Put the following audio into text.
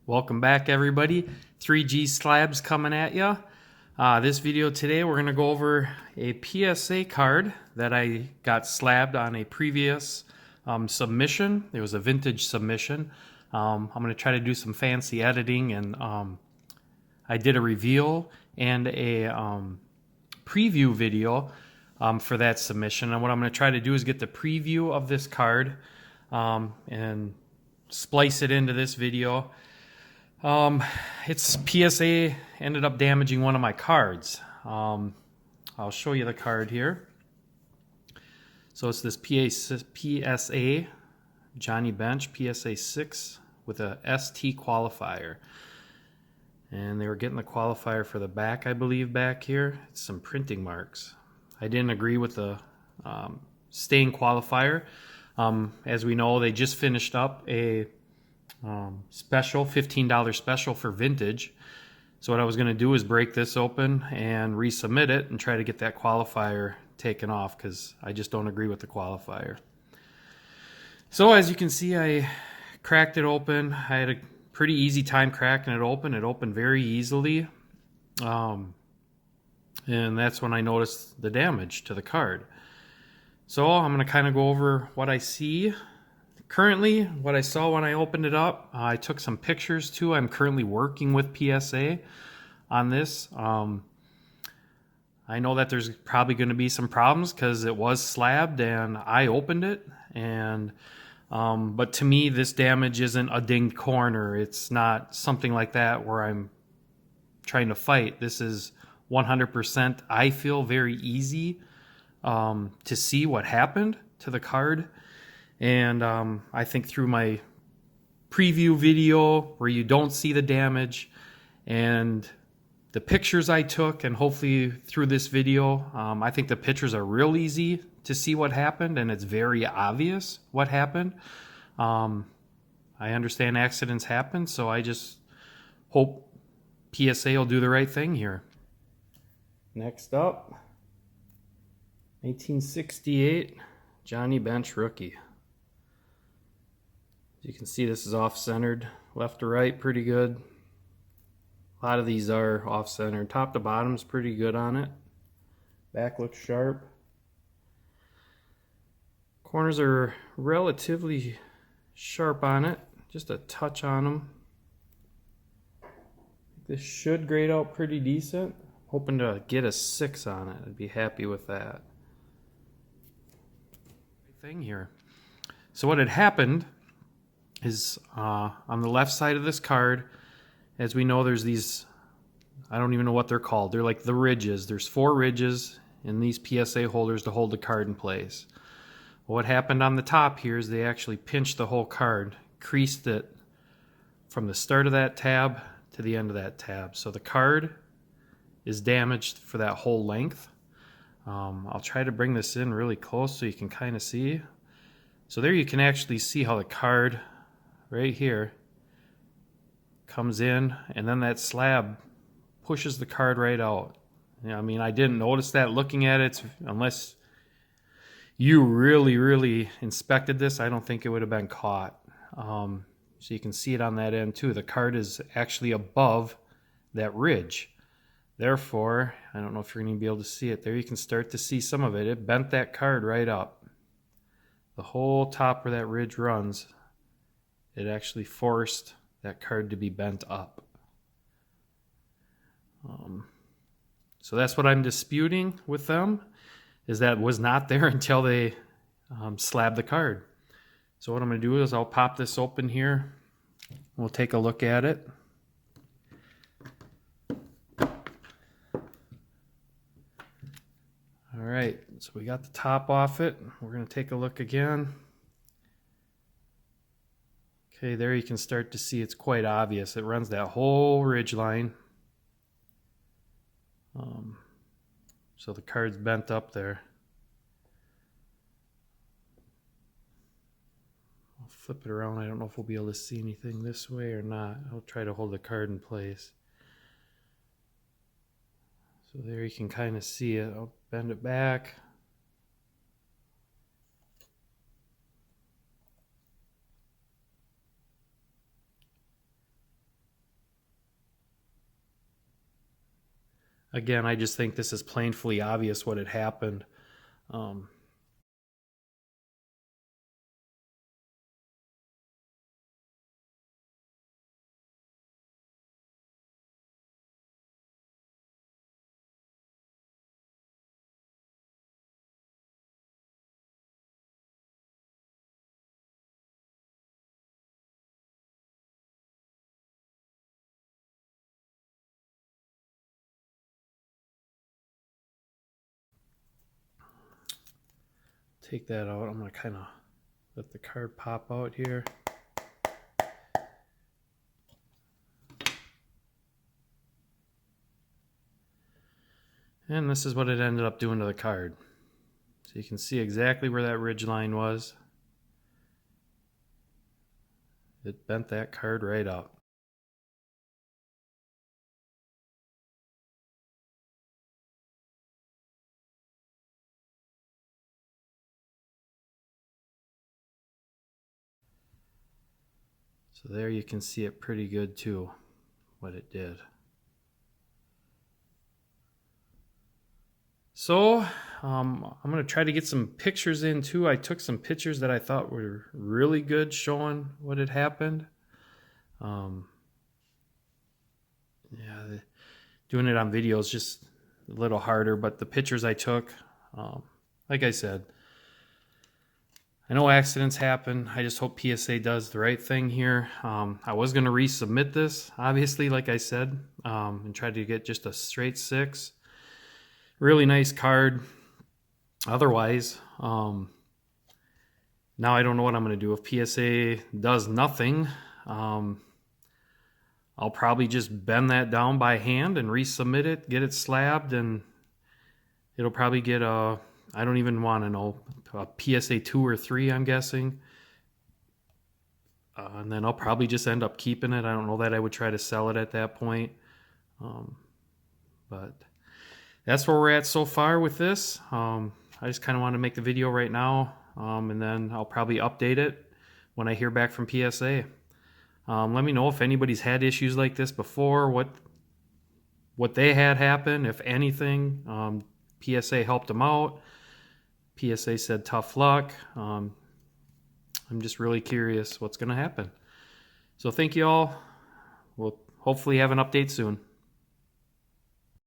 Welcome back, everybody. 3G Slabs coming at you. This video today we're going to go over a PSA card that I got slabbed on a previous submission. It was a vintage submission. I'm going to try to do some fancy editing, and I did a reveal and a preview video for that submission. And what I'm going to try to do is get the preview of this card and splice it into this video. It's PSA ended up damaging one of my cards. I'll show you the card here. So it's this PSA Johnny Bench PSA 6 with a ST qualifier. And they were getting the qualifier for the back, I believe, back here. It's some printing marks. I didn't agree with the stain qualifier. As we know, they just finished up a special, $15 special for vintage. So what I was going to do is break this open and resubmit it and try to get that qualifier taken off, because I just don't agree with the qualifier. So as you can see, I cracked it open. I had a pretty easy time cracking it open. It opened very easily. And that's when I noticed the damage to the card. So I'm going to kind of go over what I see. Currently, what I saw when I opened it up, I took some pictures too. I'm currently working with PSA on this. I know that there's probably going to be some problems because it was slabbed and I opened it. And but to me, this damage isn't a dinged corner. It's not something like that where I'm trying to fight. This is 100%, I feel, very easy to see what happened to the card. And I think through my preview video where you don't see the damage and the pictures I took, and hopefully through this video, I think the pictures are real easy to see what happened, and it's very obvious what happened. I understand accidents happen, so I just hope PSA will do the right thing here. Next up, 1968 Johnny Bench rookie. As you can see, this is off-centered, left to right, pretty good. A lot of these are off-centered. Top to bottom is pretty good on it. Back looks sharp. Corners are relatively sharp on it, just a touch on them. This should grade out pretty decent. Hoping to get a 6 on it. I'd be happy with that. Thing here. So what had happened is on the left side of this card, as we know, there's these, I don't even know what they're called. They're like the ridges. There's 4 ridges in these PSA holders to hold the card in place. What happened on the top here is they actually pinched the whole card, creased it from the start of that tab to the end of that tab. So the card is damaged for that whole length. I'll try to bring this in really close so you can kind of see. So there you can actually see how the card right here comes in, and then that slab pushes the card right out. I mean, I didn't notice that looking at it, unless you really inspected this. I don't think it would have been caught. So you can see it on that end too. The card is actually above that ridge. Therefore, I don't know if you're going to be able to see it. There you can start to see some of it. It bent that card right up. The whole top where that ridge runs, it actually forced that card to be bent up. So that's what I'm disputing with them, is that was not there until they slabbed the card. So what I'm going to do is I'll pop this open here. We'll take a look at it. All right, so we got the top off it. We're going to take a look again. Okay, there you can start to see it's quite obvious. It runs that whole ridge line. So the card's bent up there. I'll flip it around. I don't know if we'll be able to see anything this way or not. I'll try to hold the card in place. So there you can kind of see it. I'll bend it back. Again, I just think this is plainly obvious what had happened. Take that out. I'm going to kind of let the card pop out here. And this is what it ended up doing to the card. So you can see exactly where that ridge line was. It bent that card right up. So there you can see it pretty good too, what it did. So I'm going to try to get some pictures in too. I took some pictures that I thought were really good showing what had happened. Yeah, doing it on video is just a little harder, but the pictures I took, like I said, I know accidents happen. I just hope PSA does the right thing here. I was going to resubmit this, obviously, like I said, and try to get just a straight 6. Really nice card. Otherwise, now I don't know what I'm going to do. If PSA does nothing, I'll probably just bend that down by hand and resubmit it, get it slabbed, and it'll probably get a, I don't even want to know, a PSA 2 or 3, I'm guessing. And then I'll probably just end up keeping it. I don't know that I would try to sell it at that point. But that's where we're at so far with this. I just kind of want to make the video right now, and then I'll probably update it when I hear back from PSA. Let me know if anybody's had issues like this before, what they had happen, if anything. PSA helped them out. PSA said tough luck. I'm just really curious what's going to happen. So thank you all. We'll hopefully have an update soon.